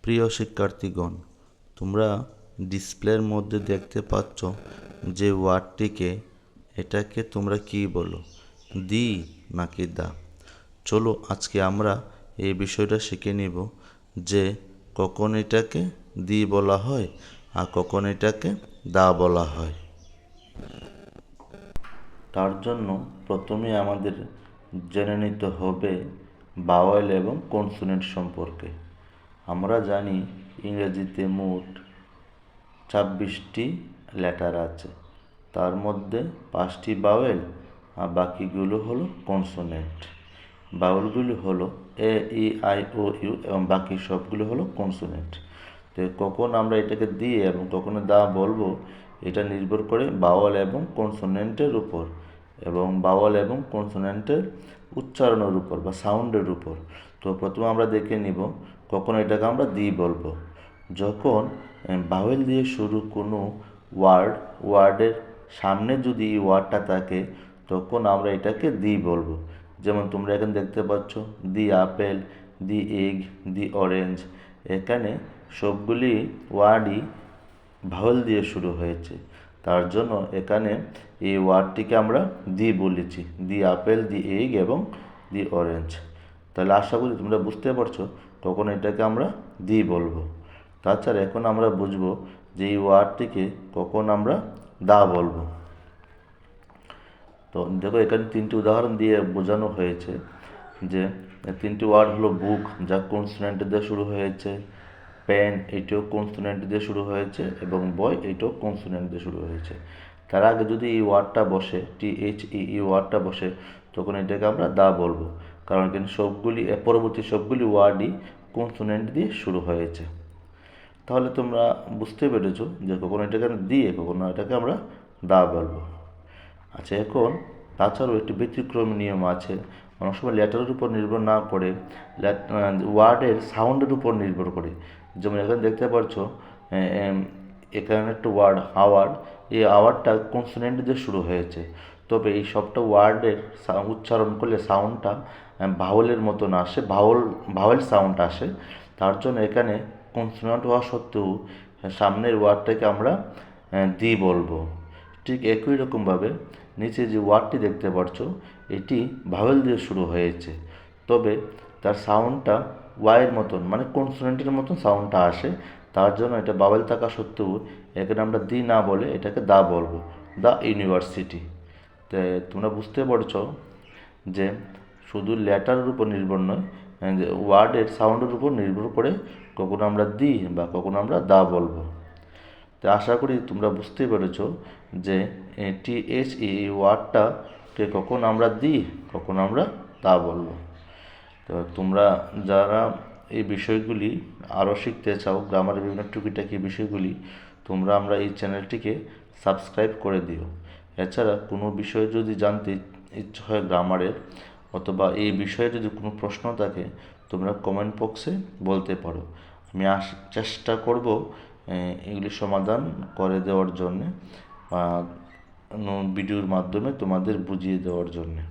প্রিয় শিক্ষার্থীগণ, তোমরা ডিসপ্লের মধ্যে দেখতে পাচ্ছ যে ওয়ার্ডটিকে, এটাকে তোমরা কি বলো, দি নাকি দা? চলো আজকে আমরা এই বিষয়টা শিখে নিব যে কখন এটাকে দি বলা হয় আর কখন এটাকে দা বলা হয়। তার জন্য প্রথমে আমাদের জেনে নিতে হবে ভাওয়েল এবং কনসোনেন্ট সম্পর্কে। আমরা জানি ইংরেজিতে মোট 26টি লেটার আছে, তার মধ্যে 5টি ভাওয়েল আর বাকিগুলো হলো কনসোনেন্ট। ভাওয়েলগুলো হলো এ, ই, আই, ও, ইউ এবং বাকি সবগুলো হলো কনসোনেন্ট। তো কখন আমরা এটাকে দিয়ে এবং কখনো দা বলবো, এটা নির্ভর করে ভাওয়েল এবং কনসোনেন্টের উপর এবং ভাওয়েল এবং কনসোনেন্টের উচ্চারণের উপর বা সাউন্ডের উপর। তো প্রথমে আমরা দেখে নিব কখন এটাকে আমরা দি বলবো। যখন ভাওয়েল দিয়ে শুরু কোনো ওয়ার্ডের সামনে যদি এই ওয়ার্ডটা থাকে, তখন আমরা এটাকে দি বলবো। যেমন তোমরা এখানে দেখতে পাচ্ছ দি আপেল, দি এগ, দি অরেঞ্জ। এখানে সবগুলি ওয়ার্ডই ভাওয়েল দিয়ে শুরু হয়েছে, তার জন্য এখানে এই ওয়ার্ডটিকে আমরা দি বলেছি, দি আপেল, দি এগ এবং দি অরেঞ্জ। তাহলে আশা করি তোমরা বুঝতে পারছো কখন এটাকে আমরা দি বলবো। তাছাড়া এখন আমরা বুঝবো যে এই ওয়ার্ডটিকে কখন আমরা দা বলবো। তো দেখো এখানে 3টি উদাহরণ দিয়ে বোঝানো হয়েছে যে 3টি ওয়ার্ড হলো বুক, যা কনসোনেন্ট দিয়ে শুরু হয়েছে, পেন এটিও কনসোনেন্ট দিয়ে শুরু হয়েছে এবং বয় এটিও কনসোনেন্ট দিয়ে শুরু হয়েছে। তার আগে যদি এই ওয়ার্ডটা বসে, THEE ওয়ার্ডটা বসে, তখন এটাকে আমরা দা বলবো, কারণ কিন্তু পরবর্তী সবগুলি ওয়ার্ডই কনসোনেন্ট দিয়ে শুরু হয়েছে। তাহলে তোমরা বুঝতে পেরেছো যে কখনো এটাকে দিয়ে কখনো এটাকে আমরা দা বলবো। আচ্ছা, এখন তাছাড়াও একটি ব্যতিক্রমী নিয়ম আছে। অনেক সময় লেটারের উপর নির্ভর না করে ওয়ার্ডের সাউন্ডের উপর নির্ভর করে। যেমন এখানে দেখতে পাচ্ছ এখানে একটা ওয়ার্ড আওয়ার্ড, এই আওয়ার্ডটা কনসোনেন্ট দিয়ে শুরু হয়েছে, তবে এই সবটা ওয়ার্ডের উচ্চারণ করলে সাউন্ডটা ভাওয়েলের মতন আসে, ভাওয়েল সাউন্ড আসে। তার জন্য এখানে কনসোনেন্ট হওয়া সত্ত্বেও সামনের ওয়ার্ডটাকে আমরা দি বলবো। ঠিক একই রকমভাবে নিচে যে ওয়ার্ডটি দেখতে পাচ্ছ, এটি ভাওয়েল দিয়ে শুরু হয়েছে, তবে তার সাউন্ডটা ওয়াইয়ের মতন মানে কনসোনেন্টের মতন সাউন্ডটা আসে। তার জন্য এটা ভাওয়েল থাকা সত্ত্বেও এখানে আমরা দি না বলে এটাকে দা বলবো, দ্য ইউনিভার্সিটি। তো তোমরা বুঝতে পারছো যে শুধু লেটারের উপর নির্ভর নয়, যে ওয়ার্ডের সাউন্ডের উপর নির্ভর করে কখনো আমরা দি বা কখনো আমরা দা বলবো। তো আশা করি তোমরা বুঝতে পেরেছো যে THE এই ওয়ার্ডটাকে কখন আমরা দি কখন আমরা দা বলবো। তো তোমরা যারা এই বিষয়গুলি আরও শিখতে চাও, গ্রামারের বিভিন্ন টুকিটাকি বিষয়গুলি, তোমরা আমরা এই চ্যানেলটিকে সাবস্ক্রাইব করে দিও। এছাড়া কোনো বিষয় যদি জানতে ইচ্ছা হয় গ্রামারের, অথবা এই বিষয়ে যদি কোনো প্রশ্ন থাকে, তোমরা কমেন্ট বক্সে বলতে পারো। আমি চেষ্টা করব এগুলি সমাধান করে দেওয়ার জন্যে, ভিডিওর মাধ্যমে তোমাদের বুঝিয়ে দেওয়ার জন্যে।